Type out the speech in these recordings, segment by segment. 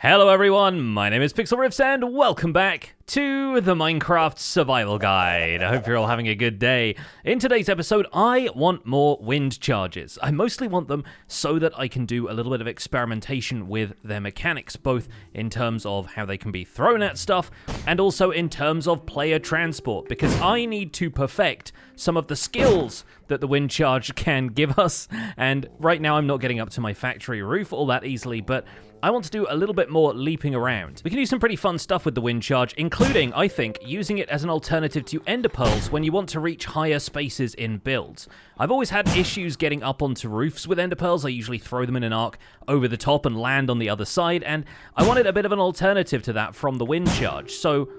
Hello everyone, my name is Pixlriffs and welcome back to the Minecraft Survival Guide. I hope you're all having a good day. In today's episode, I want more wind charges. I mostly want them so that I can do a little bit of experimentation with their mechanics, both in terms of how they can be thrown at stuff and also in terms of player transport, because I need to perfect some of the skills that the wind charge can give us. And right now I'm not getting up to my factory roof all that easily, but I want to do a little bit more leaping around. We can do some pretty fun stuff with the wind charge, including, I think, using it as an alternative to ender pearls when you want to reach higher spaces in builds. I've always had issues getting up onto roofs with ender pearls. I usually throw them in an arc over the top and land on the other side, and I wanted a bit of an alternative to that from the wind charge. So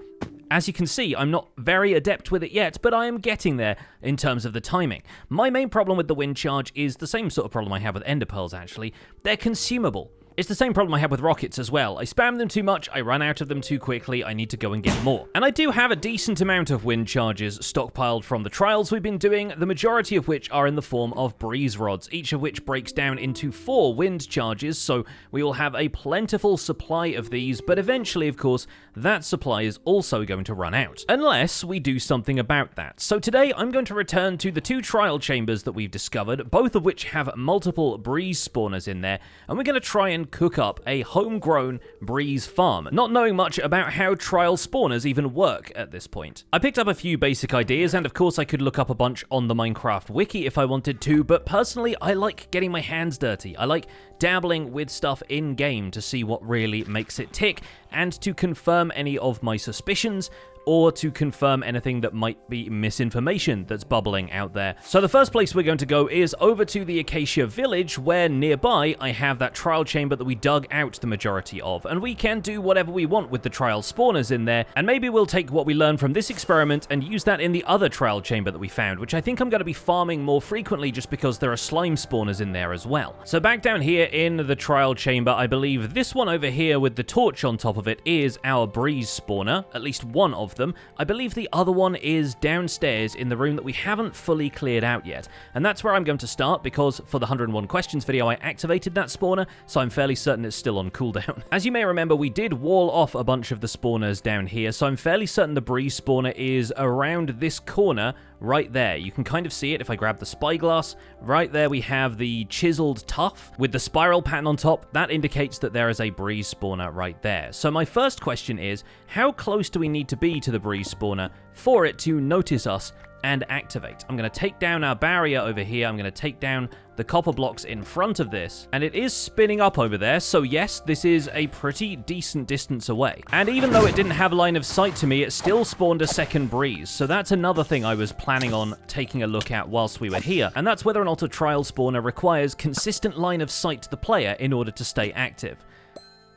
as you can see, I'm not very adept with it yet, but I am getting there in terms of the timing. My main problem with the wind charge is the same sort of problem I have with ender pearls, actually. They're consumable. It's the same problem I have with rockets as well. I spam them too much, I run out of them too quickly, I need to go and get more. And I do have a decent amount of wind charges stockpiled from the trials we've been doing, the majority of which are in the form of breeze rods, each of which breaks down into 4 wind charges, so we will have a plentiful supply of these, but eventually, of course, that supply is also going to run out, unless we do something about that. So today, I'm going to return to the 2 trial chambers that we've discovered, both of which have multiple breeze spawners in there, and we're going to try and cook up a homegrown breeze farm, not knowing much about how trial spawners even work at this point. I picked up a few basic ideas, and of course I could look up a bunch on the Minecraft wiki if I wanted to, but personally I like getting my hands dirty. I like dabbling with stuff in-game to see what really makes it tick, and to confirm any of my suspicions, or to confirm anything that might be misinformation that's bubbling out there. So the first place we're going to go is over to the Acacia Village, where nearby I have that trial chamber that we dug out the majority of, and we can do whatever we want with the trial spawners in there, and maybe we'll take what we learned from this experiment and use that in the other trial chamber that we found, which I think I'm going to be farming more frequently just because there are slime spawners in there as well. So back down here in the trial chamber, I believe this one over here with the torch on top of it is our breeze spawner, at least one of them. I believe the other one is downstairs in the room that we haven't fully cleared out yet, and that's where I'm going to start because for the 101 questions video I activated that spawner, so I'm fairly certain it's still on cooldown. As you may remember, we did wall off a bunch of the spawners down here, so I'm fairly certain the breeze spawner is around this corner right there. You can kind of see it if I grab the spyglass. Right there we have the chiseled tuff with the spiral pattern on top. That indicates that there is a breeze spawner right there. So my first question is, how close do we need to be to the breeze spawner for it to notice us and activate? I'm going to take down our barrier over here. I'm going to take down the copper blocks in front of this, and it is spinning up over there, so yes, this is a pretty decent distance away. And even though it didn't have line of sight to me, it still spawned a second breeze, so that's another thing I was planning on taking a look at whilst we were here, and that's whether or not a trial spawner requires consistent line of sight to the player in order to stay active.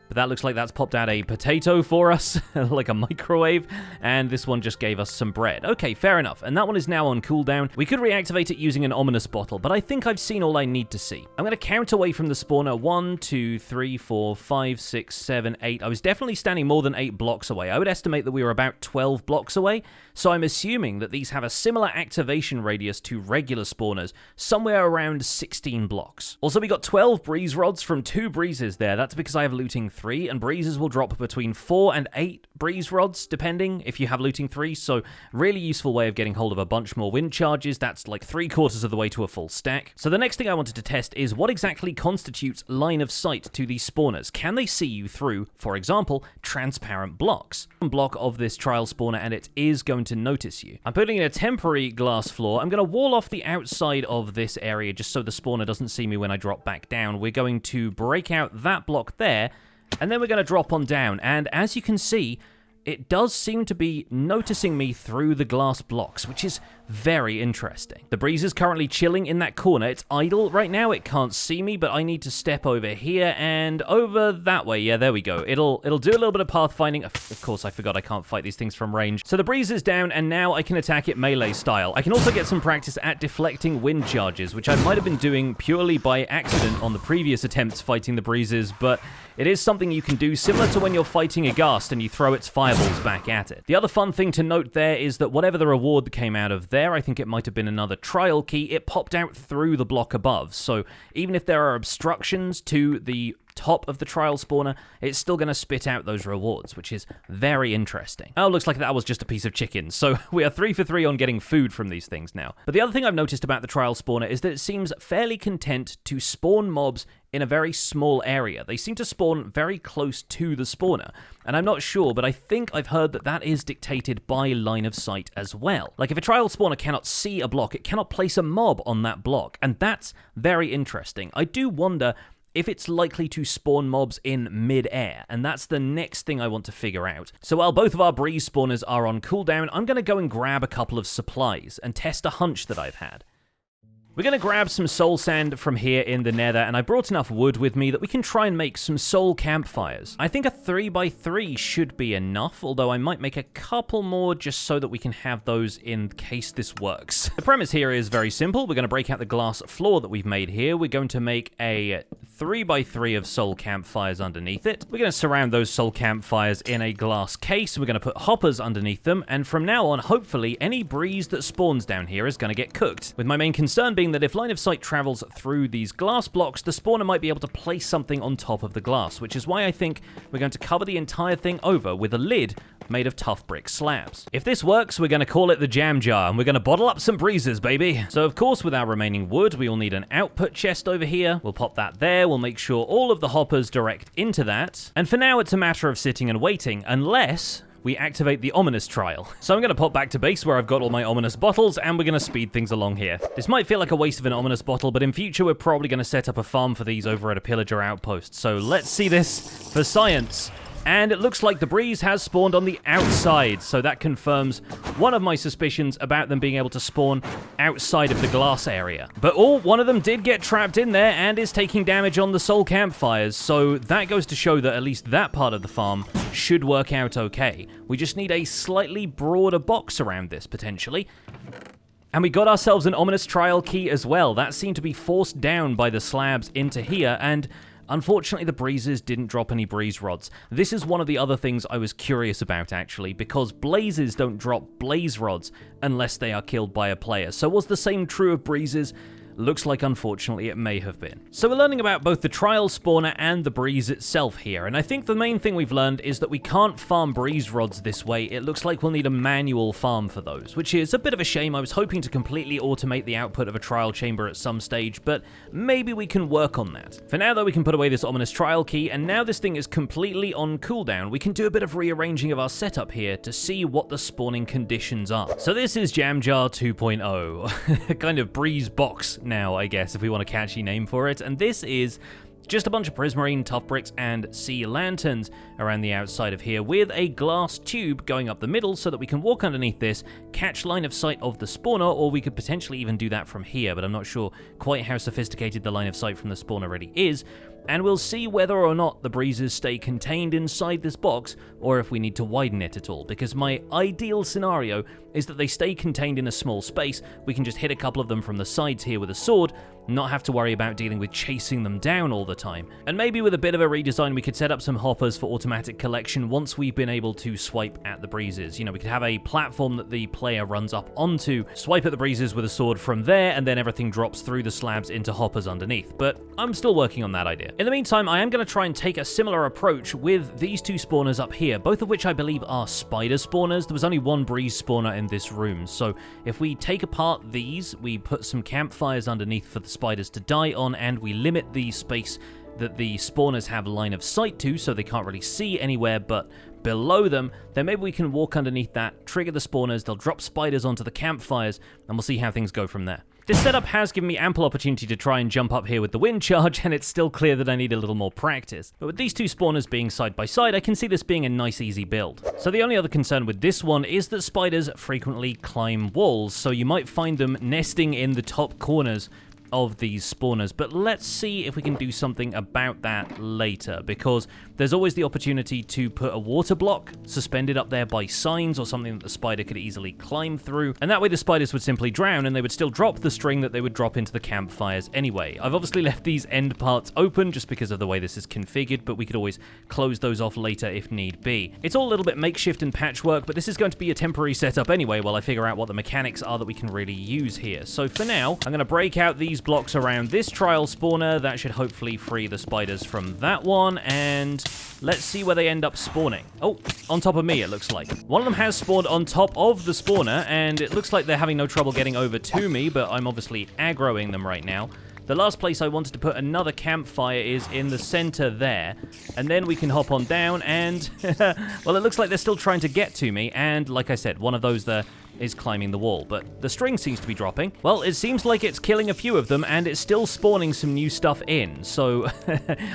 But that looks like that's popped out a potato for us, like a microwave, and this one just gave us some bread. Okay, fair enough, and that one is now on cooldown. We could reactivate it using an ominous bottle, but I think I've seen all I need to see. I'm going to count away from the spawner. 1, 2, 3, 4, 5, 6, 7, 8. I was definitely standing more than 8 blocks away. I would estimate that we were about 12 blocks away, so I'm assuming that these have a similar activation radius to regular spawners, somewhere around 16 blocks. Also, we got 12 breeze rods from 2 breezes there. That's because I have looting 3, and breezes will drop between 4 and 8 breeze rods, depending if you have looting 3, so really useful way of getting hold of a bunch more wind charges. That's like 3/4 of the way to a full stack. So the next thing I wanted to test is what exactly constitutes line of sight to these spawners. Can they see you through, for example, transparent blocks? One block of this trial spawner and it is going to notice you. I'm putting in a temporary glass floor. I'm going to wall off the outside of this area just so the spawner doesn't see me when I drop back down. We're going to break out that block there, and then we're going to drop on down, and as you can see, it does seem to be noticing me through the glass blocks, which is very interesting. The breeze is currently chilling in that corner. It's idle right now. It can't see me, but I need to step over here and over that way. Yeah, there we go. It'll do a little bit of pathfinding. Of course, I forgot I can't fight these things from range. So the breeze is down, and now I can attack it melee style. I can also get some practice at deflecting wind charges, which I might have been doing purely by accident on the previous attempts fighting the breezes, but it is something you can do similar to when you're fighting a ghast and you throw its fireballs back at it. The other fun thing to note there is that whatever the reward that came out of there, I think it might have been another trial key, it popped out through the block above. So even if there are obstructions to the top of the trial spawner, it's still going to spit out those rewards, which is very interesting. Oh, looks like that was just a piece of chicken, so we are 3 for 3 on getting food from these things now. But the other thing I've noticed about the trial spawner is that it seems fairly content to spawn mobs in a very small area. They seem to spawn very close to the spawner, and I'm not sure, but I think I've heard that that is dictated by line of sight as well. Like, if a trial spawner cannot see a block, it cannot place a mob on that block, and that's very interesting. I do wonder if it's likely to spawn mobs in mid-air, and that's the next thing I want to figure out. So while both of our breeze spawners are on cooldown, I'm going to go and grab a couple of supplies and test a hunch that I've had. We're going to grab some soul sand from here in the nether, and I brought enough wood with me that we can try and make some soul campfires. I think a 3x3 should be enough, although I might make a couple more just so that we can have those in case this works. The premise here is very simple. We're going to break out the glass floor that we've made here. We're going to make a 3x3 of soul campfires underneath it. We're going to surround those soul campfires in a glass case. We're going to put hoppers underneath them, and from now on, hopefully, any breeze that spawns down here is going to get cooked. With my main concern being that if line of sight travels through these glass blocks, the spawner might be able to place something on top of the glass, which is why I think we're going to cover the entire thing over with a lid made of tough brick slabs. If this works, we're going to call it the jam jar, and we're going to bottle up some breezes, baby. So of course, with our remaining wood, we will need an output chest over here. We'll pop that there. We'll make sure all of the hoppers direct into that. And for now, it's a matter of sitting and waiting, unless we activate the ominous trial. So I'm going to pop back to base where I've got all my ominous bottles, and we're going to speed things along here. This might feel like a waste of an ominous bottle, but in future we're probably going to set up a farm for these over at a pillager outpost. So let's see this for science. And it looks like the breeze has spawned on the outside, so that confirms one of my suspicions about them being able to spawn outside of the glass area. But one of them did get trapped in there and is taking damage on the soul campfires, so that goes to show that at least that part of the farm should work out okay. We just need a slightly broader box around this, potentially. And we got ourselves an ominous trial key as well. That seemed to be forced down by the slabs into here, and unfortunately, the breezes didn't drop any breeze rods. This is one of the other things I was curious about, actually, because blazes don't drop blaze rods unless they are killed by a player. So was the same true of breezes? Looks like, unfortunately, it may have been. So we're learning about both the trial spawner and the breeze itself here, and I think the main thing we've learned is that we can't farm breeze rods this way. It looks like we'll need a manual farm for those, which is a bit of a shame. I was hoping to completely automate the output of a trial chamber at some stage, but maybe we can work on that. For now, though, we can put away this ominous trial key, and now this thing is completely on cooldown, we can do a bit of rearranging of our setup here to see what the spawning conditions are. So this is Jam Jar 2.0, a kind of breeze box now, I guess, if we want a catchy name for it. And this is just a bunch of prismarine, tough bricks, and sea lanterns around the outside of here with a glass tube going up the middle so that we can walk underneath this, catch line of sight of the spawner, or we could potentially even do that from here, but I'm not sure quite how sophisticated the line of sight from the spawner really is. And we'll see whether or not the breezes stay contained inside this box, or if we need to widen it at all, because my ideal scenario is that they stay contained in a small space. We can just hit a couple of them from the sides here with a sword, not have to worry about dealing with chasing them down all the time. And maybe with a bit of a redesign, we could set up some hoppers for automatic collection once we've been able to swipe at the breezes. You know, we could have a platform that the player runs up onto, swipe at the breezes with a sword from there, and then everything drops through the slabs into hoppers underneath. But I'm still working on that idea. In the meantime, I am going to try and take a similar approach with these two spawners up here, both of which I believe are spider spawners. There was only one breeze spawner in this room, so if we take apart these, we put some campfires underneath for the spiders to die on, and we limit the space that the spawners have line of sight to so they can't really see anywhere but below them, then maybe we can walk underneath that, trigger the spawners, they'll drop spiders onto the campfires, and we'll see how things go from there. This setup has given me ample opportunity to try and jump up here with the wind charge, and it's still clear that I need a little more practice. But with these two spawners being side by side, I can see this being a nice easy build. So the only other concern with this one is that spiders frequently climb walls, so you might find them nesting in the top corners of these spawners, but let's see if we can do something about that later, because there's always the opportunity to put a water block suspended up there by signs or something that the spider could easily climb through, and that way the spiders would simply drown and they would still drop the string that they would drop into the campfires anyway. I've obviously left these end parts open just because of the way this is configured, but we could always close those off later if need be. It's all a little bit makeshift and patchwork, but this is going to be a temporary setup anyway while I figure out what the mechanics are that we can really use here. So for now, I'm going to break out these these blocks around this trial spawner. That should hopefully free the spiders from that one, and let's see where they end up spawning. Oh, on top of me, it looks like. One of them has spawned on top of the spawner, and it looks like they're having no trouble getting over to me, but I'm obviously aggroing them right now. The last place I wanted to put another campfire is in the center there, and then we can hop on down and, well, it looks like they're still trying to get to me, and like I said, one of those there is climbing the wall, but the string seems to be dropping. Well, it seems like it's killing a few of them, and it's still spawning some new stuff in, so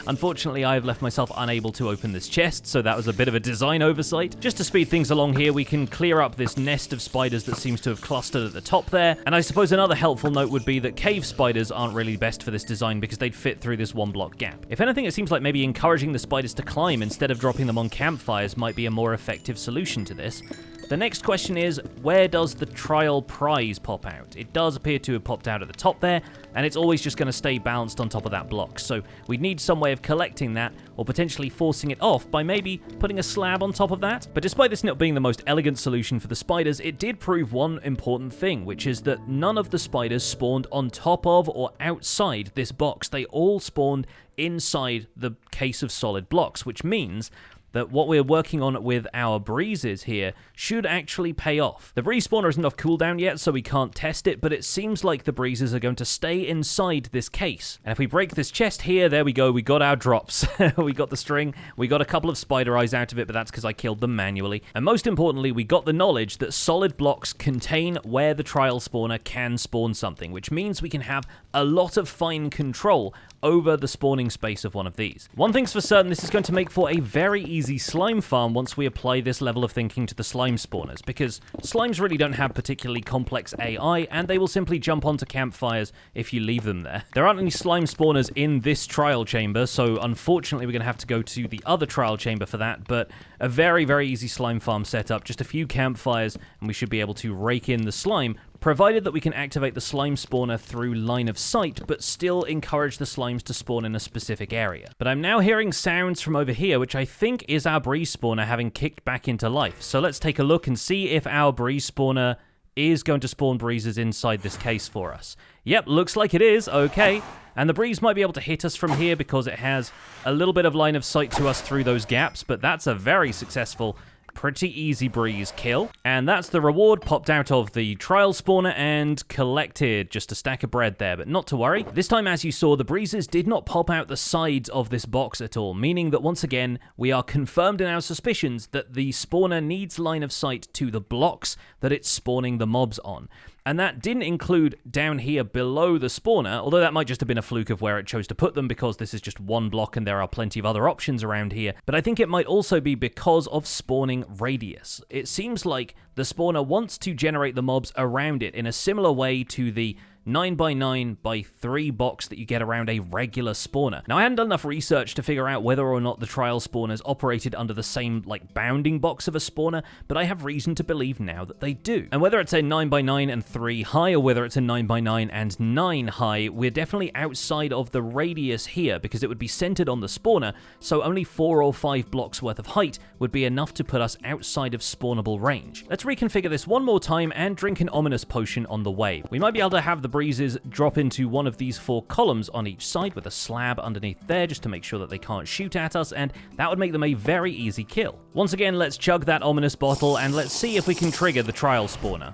unfortunately I've left myself unable to open this chest, so that was a bit of a design oversight. Just to speed things along here, we can clear up this nest of spiders that seems to have clustered at the top there, and I suppose another helpful note would be that cave spiders aren't really best for this design because they'd fit through this one block gap. If anything, it seems like maybe encouraging the spiders to climb instead of dropping them on campfires might be a more effective solution to this. The next question is, where does the trial prize pop out? It does appear to have popped out at the top there, and it's always just going to stay balanced on top of that block, so we'd need some way of collecting that, or potentially forcing it off by maybe putting a slab on top of that. But despite this not being the most elegant solution for the spiders, it did prove one important thing, which is that none of the spiders spawned on top of or outside this box. They all spawned inside the case of solid blocks, which means that what we're working on with our breezes here should actually pay off. The breeze spawner isn't off cooldown yet, so we can't test it, but it seems like the breezes are going to stay inside this case. And if we break this chest here, there we go, we got our drops. We got the string, we got a couple of spider eyes out of it, but that's because I killed them manually. And most importantly, we got the knowledge that solid blocks contain where the trial spawner can spawn something, which means we can have a lot of fine control over the spawning space of one of these. One thing's for certain, this is going to make for a very easy slime farm once we apply this level of thinking to the slime spawners, because slimes really don't have particularly complex AI, and they will simply jump onto campfires if you leave them there. There aren't any slime spawners in this trial chamber, so unfortunately we're going to have to go to the other trial chamber for that, but a very, very easy slime farm setup, just a few campfires, and we should be able to rake in the slime, provided that we can activate the slime spawner through line of sight, but still encourage the slimes to spawn in a specific area. But I'm now hearing sounds from over here, which I think is our breeze spawner having kicked back into life. So let's take a look and see if our breeze spawner is going to spawn breezes inside this case for us. Yep, looks like it is. Okay. And the breeze might be able to hit us from here because it has a little bit of line of sight to us through those gaps, but that's a very successful, pretty easy breeze kill. And that's the reward popped out of the trial spawner and collected. Just a stack of bread there, but not to worry. This time, as you saw, the breezes did not pop out the sides of this box at all, meaning that once again, we are confirmed in our suspicions that the spawner needs line of sight to the blocks that it's spawning the mobs on. And that didn't include down here below the spawner, although that might just have been a fluke of where it chose to put them because this is just one block and there are plenty of other options around here. But I think it might also be because of spawning radius. It seems like the spawner wants to generate the mobs around it in a similar way to the 9x9x3 box that you get around a regular spawner. Now, I hadn't done enough research to figure out whether or not the trial spawners operated under the same, bounding box of a spawner, but I have reason to believe now that they do. And whether it's a 9x9 and 3 high, or whether it's a 9x9 and 9 high, we're definitely outside of the radius here, because it would be centered on the spawner, so only 4 or 5 blocks worth of height would be enough to put us outside of spawnable range. Let's reconfigure this one more time and drink an ominous potion on the way. We might be able to have the breezes drop into one of these 4 columns on each side with a slab underneath there just to make sure that they can't shoot at us, and that would make them a very easy kill. Once again, let's chug that ominous bottle and let's see if we can trigger the trial spawner.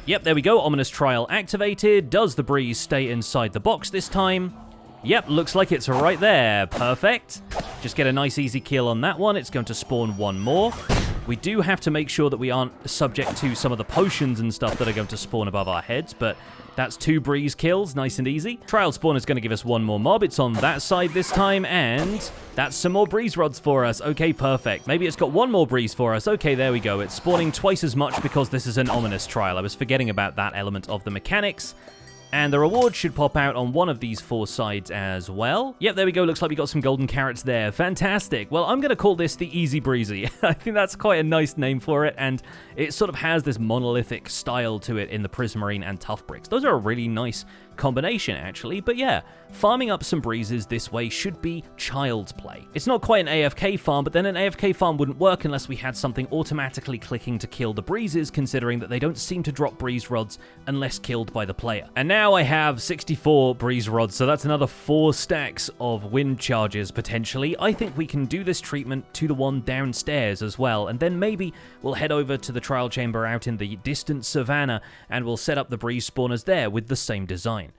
Yep, there we go, ominous trial activated. Does the breeze stay inside the box this time? Yep, looks like it's right there. Perfect. Just get a nice easy kill on that one. It's going to spawn one more. We do have to make sure that we aren't subject to some of the potions and stuff that are going to spawn above our heads, but that's 2 breeze kills, nice and easy. Trial spawn is going to give us one more mob. It's on that side this time, and that's some more breeze rods for us. Okay, perfect. Maybe it's got one more breeze for us. Okay, there we go. It's spawning twice as much because this is an ominous trial. I was forgetting about that element of the mechanics. And the reward should pop out on one of these 4 sides as well. Yep, there we go. Looks like we got some golden carrots there. Fantastic. Well, I'm going to call this the Easy Breezy. I think that's quite a nice name for it, and it sort of has this monolithic style to it in the Prismarine and Tough Bricks. Those are a really nice combination, actually. But yeah, farming up some breezes this way should be child's play. It's not quite an AFK farm, but then an AFK farm wouldn't work unless we had something automatically clicking to kill the breezes, considering that they don't seem to drop breeze rods unless killed by the player. And now I have 64 breeze rods, so that's another 4 stacks of wind charges potentially. I think we can do this treatment to the one downstairs as well, and then maybe we'll head over to the trial chamber out in the distant savannah and we'll set up the breeze spawners there with the same design.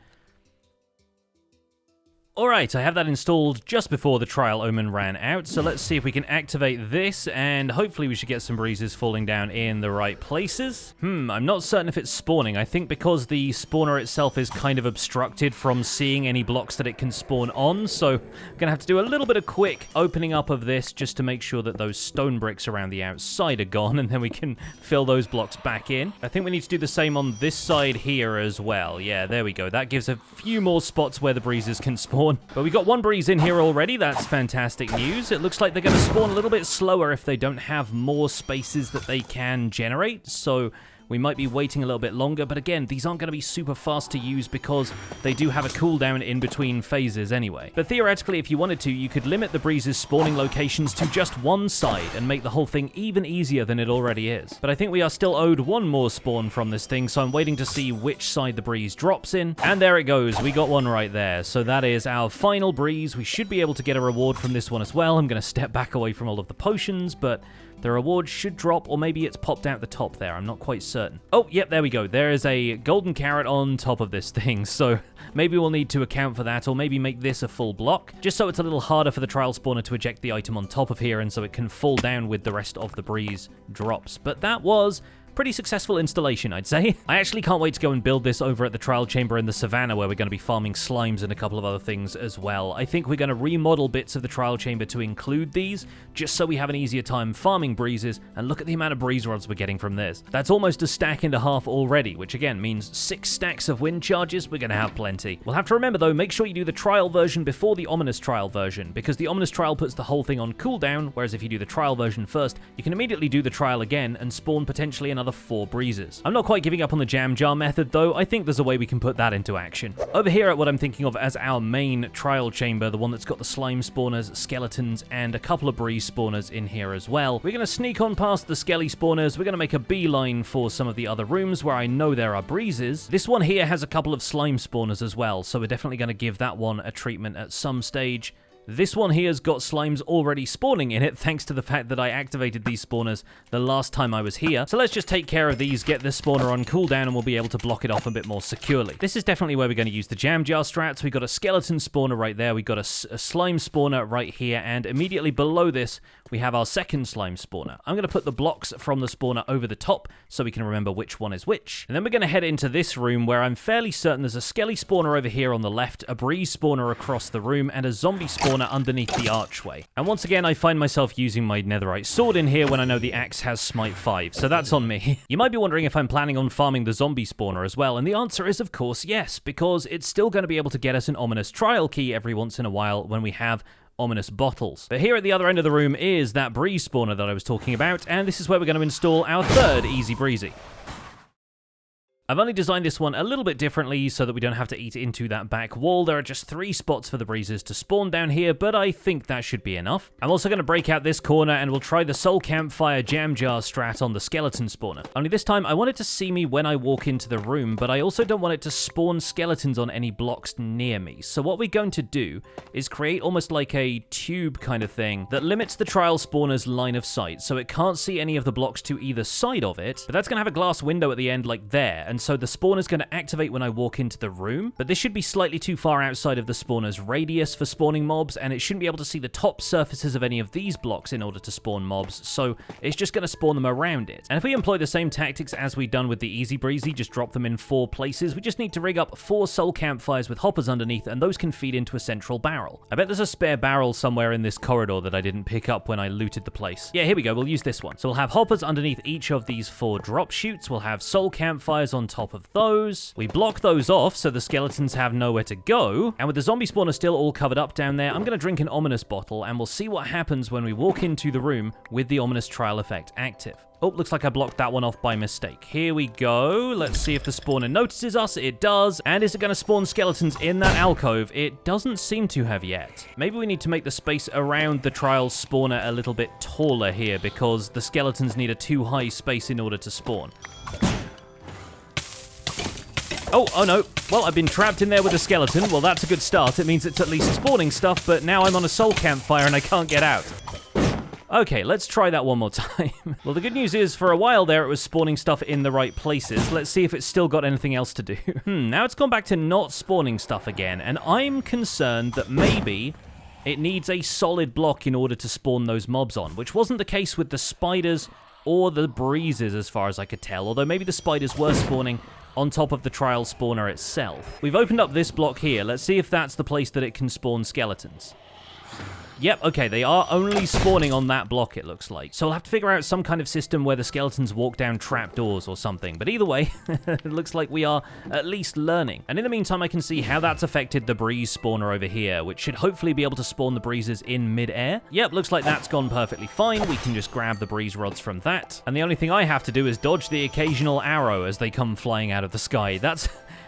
Alright, I have that installed just before the trial omen ran out, so let's see if we can activate this, and hopefully we should get some breezes falling down in the right places. I'm not certain if it's spawning. I think because the spawner itself is kind of obstructed from seeing any blocks that it can spawn on, so I'm going to have to do a little bit of quick opening up of this just to make sure that those stone bricks around the outside are gone, and then we can fill those blocks back in. I think we need to do the same on this side here as well. Yeah, there we go. That gives a few more spots where the breezes can spawn. But we got one breeze in here already. That's fantastic news. It looks like they're going to spawn a little bit slower if they don't have more spaces that they can generate. So we might be waiting a little bit longer, but again, these aren't going to be super fast to use because they do have a cooldown in between phases anyway. But theoretically, if you wanted to, you could limit the breezes spawning locations to just one side and make the whole thing even easier than it already is. But I think we are still owed one more spawn from this thing, so I'm waiting to see which side the breeze drops in. And there it goes. We got one right there. So that is our final breeze. We should be able to get a reward from this one as well. I'm going to step back away from all of the potions, but the reward should drop, or maybe it's popped out the top there. I'm not quite certain. Oh, yep, there we go. There is a golden carrot on top of this thing, so maybe we'll need to account for that, or maybe make this a full block, just so it's a little harder for the trial spawner to eject the item on top of here, and so it can fall down with the rest of the breeze drops. But that was pretty successful installation, I'd say. I actually can't wait to go and build this over at the trial chamber in the savannah, where we're going to be farming slimes and a couple of other things as well. I think we're going to remodel bits of the trial chamber to include these, just so we have an easier time farming breezes, and look at the amount of breeze rods we're getting from this. That's almost a stack and a half already, which again means 6 stacks of wind charges. We're going to have plenty. We'll have to remember though, make sure you do the trial version before the ominous trial version, because the ominous trial puts the whole thing on cooldown, whereas if you do the trial version first, you can immediately do the trial again and spawn potentially another 4 breezes. I'm not quite giving up on the jam jar method though. I think there's a way we can put that into action. Over here at what I'm thinking of as our main trial chamber, the one that's got the slime spawners, skeletons, and a couple of breeze spawners in here as well. We're going to sneak on past the skelly spawners. We're going to make a beeline for some of the other rooms where I know there are breezes. This one here has a couple of slime spawners as well, so we're definitely going to give that one a treatment at some stage. This one here's got slimes already spawning in it, thanks to the fact that I activated these spawners the last time I was here. So let's just take care of these, get this spawner on cooldown, and we'll be able to block it off a bit more securely. This is definitely where we're going to use the jam jar strats. We got a skeleton spawner right there, we got a slime spawner right here, and immediately below this, we have our second slime spawner. I'm going to put the blocks from the spawner over the top so we can remember which one is which. And then we're going to head into this room where I'm fairly certain there's a skelly spawner over here on the left, a breeze spawner across the room, and a zombie spawner underneath the archway. And once again, I find myself using my netherite sword in here when I know the axe has smite 5, so that's on me. You might be wondering if I'm planning on farming the zombie spawner as well, and the answer is of course yes, because it's still going to be able to get us an ominous trial key every once in a while when we have ominous bottles. But here at the other end of the room is that breeze spawner that I was talking about, and this is where we're going to install our third easy breezy. I've only designed this one a little bit differently so that we don't have to eat into that back wall. There are just 3 spots for the breezes to spawn down here, but I think that should be enough. I'm also going to break out this corner and we'll try the soul campfire jam jar strat on the skeleton spawner. Only this time I want it to see me when I walk into the room, but I also don't want it to spawn skeletons on any blocks near me. So what we're going to do is create almost like a tube kind of thing that limits the trial spawner's line of sight, so it can't see any of the blocks to either side of it, but that's going to have a glass window at the end like there, and so the spawner's going to activate when I walk into the room, but this should be slightly too far outside of the spawner's radius for spawning mobs, and it shouldn't be able to see the top surfaces of any of these blocks in order to spawn mobs, so it's just going to spawn them around it. And if we employ the same tactics as we've done with the easy breezy, just drop them in 4 places, we just need to rig up 4 soul campfires with hoppers underneath, and those can feed into a central barrel. I bet there's a spare barrel somewhere in this corridor that I didn't pick up when I looted the place. Yeah, here we go, we'll use this one. So we'll have hoppers underneath each of these 4 drop chutes, we'll have soul campfires on on top of those. We block those off so the skeletons have nowhere to go. And with the zombie spawner still all covered up down there, I'm going to drink an ominous bottle and we'll see what happens when we walk into the room with the ominous trial effect active. Oh, looks like I blocked that one off by mistake. Here we go. Let's see if the spawner notices us. It does. And is it going to spawn skeletons in that alcove? It doesn't seem to have yet. Maybe we need to make the space around the trial spawner a little bit taller here because the skeletons need a too high space in order to spawn. Oh no. Well, I've been trapped in there with a skeleton. Well, that's a good start. It means it's at least spawning stuff, but now I'm on a soul campfire and I can't get out. Okay, let's try that one more time. Well, the good news is, for a while there, it was spawning stuff in the right places. Let's see if it's still got anything else to do. Now it's gone back to not spawning stuff again, and I'm concerned that maybe it needs a solid block in order to spawn those mobs on, which wasn't the case with the spiders or the breezes as far as I could tell, although maybe the spiders were spawning on top of the trial spawner itself. We've opened up this block here. Let's see if that's the place that it can spawn skeletons. Yep, okay, they are only spawning on that block, it looks like. So I'll have to figure out some kind of system where the skeletons walk down trapdoors or something. But either way, it looks like we are at least learning. And in the meantime, I can see how that's affected the breeze spawner over here, which should hopefully be able to spawn the breezes in mid-air. Yep, looks like that's gone perfectly fine. We can just grab the breeze rods from that. And the only thing I have to do is dodge the occasional arrow as they come flying out of the sky. That's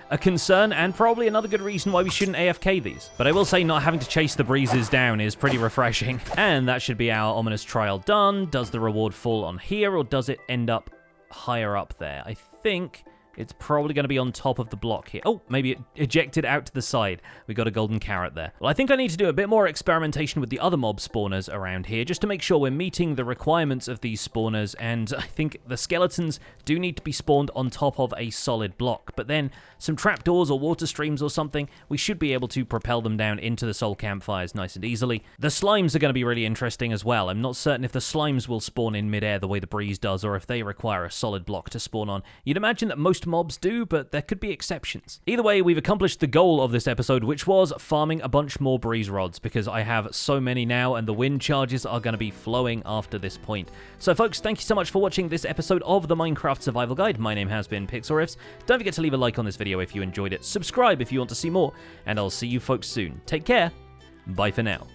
a concern, and probably another good reason why we shouldn't AFK these. But I will say not having to chase the breezes down is pretty refreshing. And that should be our ominous trial done. Does the reward fall on here, or does it end up higher up there? I think it's probably going to be on top of the block here. Oh, maybe it ejected out to the side. We got a golden carrot there. Well, I think I need to do a bit more experimentation with the other mob spawners around here, just to make sure we're meeting the requirements of these spawners, and I think the skeletons do need to be spawned on top of a solid block, but then some trapdoors or water streams or something, we should be able to propel them down into the soul campfires nice and easily. The slimes are going to be really interesting as well. I'm not certain if the slimes will spawn in midair the way the breeze does, or if they require a solid block to spawn on. You'd imagine that most mobs do, but there could be exceptions. Either way, we've accomplished the goal of this episode, which was farming a bunch more breeze rods, because I have so many now, and the wind charges are going to be flowing after this point. So folks, thank you so much for watching this episode of the Minecraft Survival Guide. My name has been Pixlriffs. Don't forget to leave a like on this video if you enjoyed it, subscribe if you want to see more, and I'll see you folks soon. Take care, bye for now.